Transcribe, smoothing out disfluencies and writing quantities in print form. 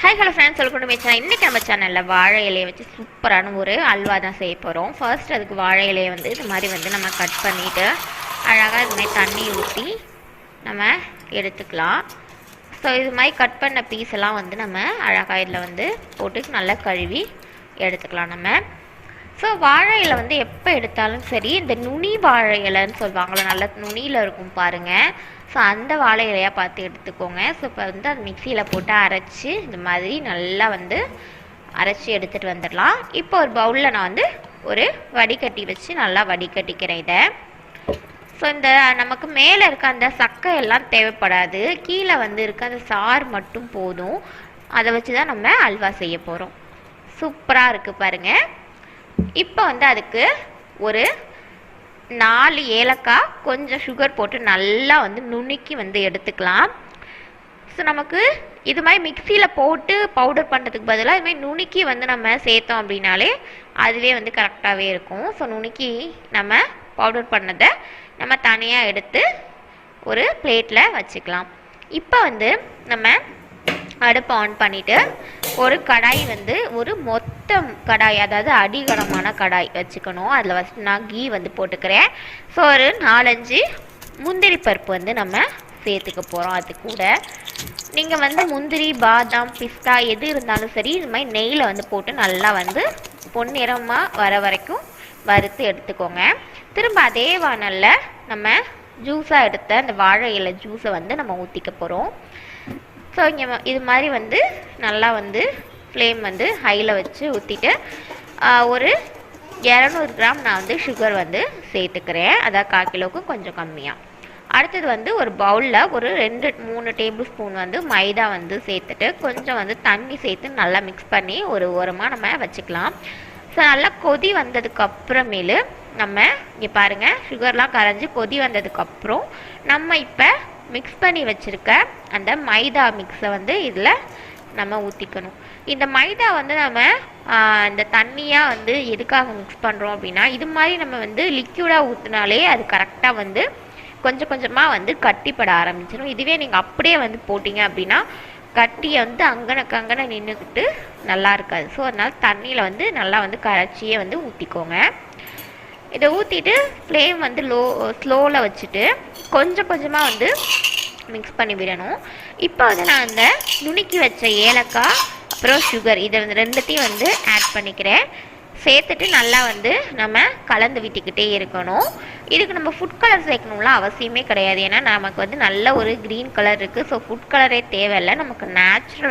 Hi hello friends, welcome to my channel. இன்றைக்கி நம்ம சேனலில் வாழை இலையை வச்சு சூப்பரான ஒரு அல்வா தான் செய்ய போகிறோம். ஃபர்ஸ்ட் அதுக்கு வாழை இலையை வந்து இது மாதிரி வந்து நம்ம கட் பண்ணிவிட்டு அழகாக இது மாதிரி தண்ணி ஊற்றி நம்ம எடுத்துக்கலாம். ஸோ இது மாதிரி கட் பண்ண பீஸ் எல்லாம் வந்து நம்ம அழகாக இதில் வந்து போட்டு நல்லா கழுவி எடுத்துக்கலாம் நம்ம. ஸோ வாழை இலை வந்து எப்போ எடுத்தாலும் சரி, இந்த நுனி வாழை இலைன்னு சொல்லுவாங்களே, நல்ல நுனியில் இருக்கும் பாருங்கள். ஸோ அந்த வாழை இலையாக பார்த்து எடுத்துக்கோங்க. ஸோ இப்போ வந்து அது மிக்சியில் போட்டு அரைச்சி இந்த மாதிரி நல்லா வந்து அரைச்சி எடுத்துகிட்டு வந்துடலாம். இப்போ ஒரு பவுலில் நான் வந்து ஒரு வடிகட்டி வச்சு நல்லா வடிகட்டிக்கிறேன் இதை. ஸோ இந்த நமக்கு மேலே இருக்க அந்த சக்கை எல்லாம் தேவைப்படாது, கீழே வந்து இருக்க அந்த சாறு மட்டும் போதும். அதை வச்சு தான் நம்ம அல்வா செய்ய போகிறோம். சூப்பராக இருக்குது பாருங்கள். இப்போ வந்து அதுக்கு ஒரு 4 ஏலக்காய், கொஞ்சம் சுகர் போட்டு நல்லா வந்து நுணுக்கி வந்து எடுத்துக்கலாம். ஸோ நமக்கு இது மாதிரி மிக்சியில் போட்டு பவுடர் பண்ணுறதுக்கு பதிலாக இது மாதிரி நுணுக்கி வந்து நம்ம சேர்த்தோம் அப்படின்னாலே அதுவே வந்து கரெக்டாகவே இருக்கும். ஸோ நுணுக்கி நம்ம பவுடர் பண்ணதை நம்ம தனியாக எடுத்து ஒரு பிளேட்டில் வச்சுக்கலாம். இப்போ வந்து நம்ம அடுப்பை ஆன் பண்ணிவிட்டு ஒரு கடாய் வந்து ஒரு மொத்த கடாய், அதாவது அடிகனமான கடாய் வச்சுக்கணும். அதில் ஃபஸ்ட்டு நான் கீ வந்து போட்டுக்கிறேன். ஸோ ஒரு 4-5 முந்திரி பருப்பு வந்து நம்ம சேர்த்துக்க போகிறோம். அது கூட நீங்கள் வந்து முந்திரி, பாதாம், பிஸ்தா எது இருந்தாலும் சரி, இது மாதிரி நெய்யில் வந்து போட்டு நல்லா வந்து பொன்னிறமாக வர வரைக்கும் வறுத்து எடுத்துக்கோங்க. திரும்ப அதே வானலில் நம்ம ஜூஸாக எடுத்த அந்த வாழை இலை ஜூஸை வந்து நம்ம ஊற்றிக்க போகிறோம். ஸோ இங்கே இது மாதிரி வந்து நல்லா வந்து ஃப்ளேம் வந்து ஹையில் வச்சு ஊற்றிட்டு ஒரு 200 கிராம் நான் வந்து சுகர் வந்து சேர்த்துக்கிறேன். அதாவது 1/4 கிலோவுக்கு கொஞ்சம் கம்மியாக. அடுத்தது வந்து ஒரு பவுலில் ஒரு 2-3 டேபிள் ஸ்பூன் வந்து மைதா வந்து சேர்த்துட்டு கொஞ்சம் வந்து தண்ணி சேர்த்து நல்லா மிக்ஸ் பண்ணி ஒரு ஓரமாக நம்ம வச்சுக்கலாம். ஸோ நல்லா கொதி வந்ததுக்கப்புறமேலு நம்ம இங்கே பாருங்கள், சுகர்லாம் கரைஞ்சி கொதி வந்ததுக்கப்புறம் நம்ம இப்போ மிக்ஸ் பண்ணி வச்சுருக்க அந்த மைதா மிக்ஸை வந்து இதில் நம்ம ஊற்றிக்கணும். இந்த மைதா வந்து நம்ம இந்த தண்ணியாக வந்து எதுக்காக மிக்ஸ் பண்ணுறோம் அப்படின்னா, இது மாதிரி நம்ம வந்து லிக்யூடாக ஊற்றினாலே அது கரெக்டாக வந்து கொஞ்சம் கொஞ்சமாக வந்து கட்டிப்பட ஆரம்பிச்சிடும். இதுவே நீங்கள் அப்படியே வந்து போட்டிங்க அப்படின்னா கட்டியை வந்து அங்கன நின்றுக்கிட்டு நல்லா இருக்காது. ஸோ அதனால் தண்ணியில் வந்து நல்லா வந்து கரைச்சியே வந்து ஊற்றிக்கோங்க. இதை ஊற்றிட்டு ஃப்ளேம் வந்து ஸ்லோவில் வச்சுட்டு கொஞ்சம் கொஞ்சமாக வந்து மிக்ஸ் பண்ணி விடணும். இப்போ வந்து நான் அந்த நுணுக்கி வச்ச ஏலக்காய் அப்புறம் சுகர் இதை வந்து ரெண்டுத்தையும் வந்து ஆட் பண்ணிக்கிறேன். சேர்த்துட்டு நல்லா வந்து நம்ம கலந்து விட்டுக்கிட்டே இருக்கணும். இதுக்கு நம்ம ஃபுட் கலர் சேர்க்கணும்லாம் அவசியமே கிடையாது. ஏன்னா நமக்கு வந்து நல்ல ஒரு க்ரீன் கலர் இருக்குது. ஸோ ஃபுட் கலரே தேவையில்லை, நமக்கு நேச்சுரல்